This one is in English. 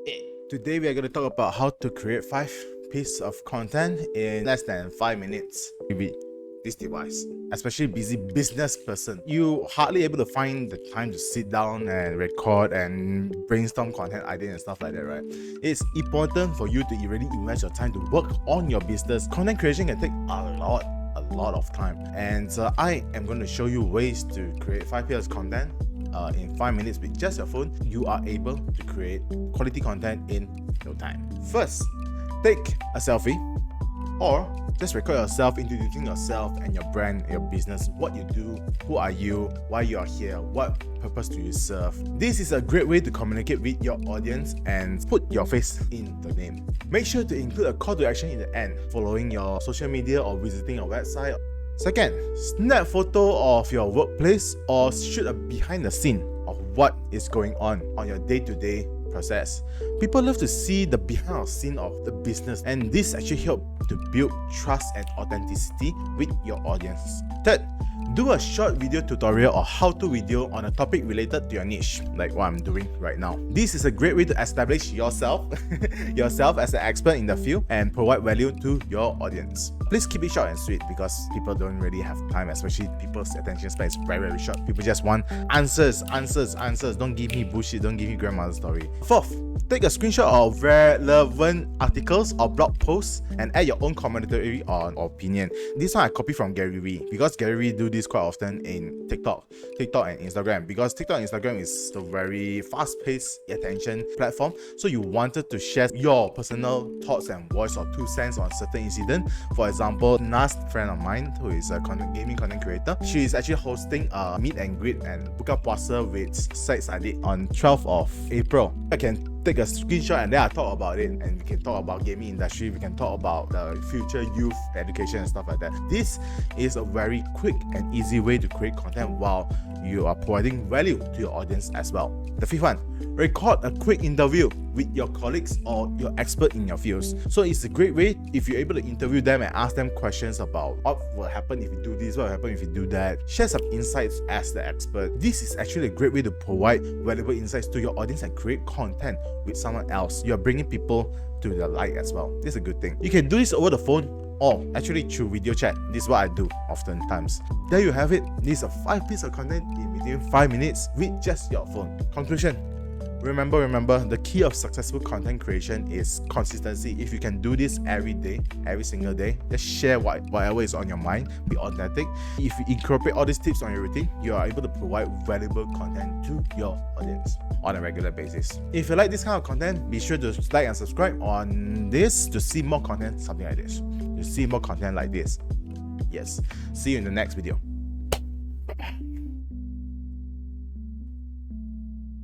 Today we are going to talk about how to create 5 pieces of content in less than 5 minutes. Maybe this device, especially busy business person, you hardly able to find the time to sit down and record and brainstorm content ideas and stuff like that, right? It's important for you to really invest your time to work on your business. Content creation can take a lot of time, and I am going to show you ways to create 5 pieces of content in 5 minutes with just your phone. You are able to create quality content in no time. First, take a selfie or just record yourself introducing yourself and your brand, your business, what you do, who are you, why you are here, what purpose do you serve. This is a great way to communicate with your audience and put your face in the name. Make sure to include a call to action in the end, following your social media or visiting your website. Second, snap photo of your workplace or shoot a behind the scene of what is going on your day-to-day process. People love to see the behind the scene of the business, and this actually helps to build trust and authenticity with your audience. Third, do a short video tutorial or how-to video on a topic related to your niche, like what I'm doing right now. This is a great way to establish yourself as an expert in the field and provide value to your audience. Please keep it short and sweet because people don't really have time, especially people's attention span is very short. People just want answers. Don't give me bullshit, don't give me grandmother's story. Fourth, take a screenshot of relevant articles or blog posts and add your own commentary or opinion. This one I copy from Gary Vee because Gary Vee do this quite often in TikTok and Instagram, because TikTok and Instagram is a very fast-paced attention platform. So you wanted to share your personal thoughts and voice or 2 cents on certain incident. For example, Nas, friend of mine who is a gaming content creator, she is actually hosting a meet and greet and buka puasa with Syed Saddiq on 12th of April. I can take a screenshot and then I talk about it, and we can talk about gaming industry, we can talk about the future youth education and stuff like that. This is a very quick and easy way to create content while you are providing value to your audience as well. The fifth one, record a quick interview with your colleagues or your expert in your fields. So it's a great way if you're able to interview them and ask them questions about what will happen if you do this, what will happen if you do that. Share some insights as the expert. This is actually a great way to provide valuable insights to your audience and create content with someone else. You are bringing people to the light as well. This is a good thing. You can do this over the phone or actually through video chat. This is what I do oftentimes. There you have it. This is a 5 pieces of content in within 5 minutes with just your phone. Conclusion. Remember, the key of successful content creation is consistency. If you can do this every day, every single day, just share whatever is on your mind, be authentic. If you incorporate all these tips on your routine, you are able to provide valuable content to your audience on a regular basis. If you like this kind of content, be sure to like and subscribe on this to see more content, something like this. To see more content like this. Yes. See you in the next video.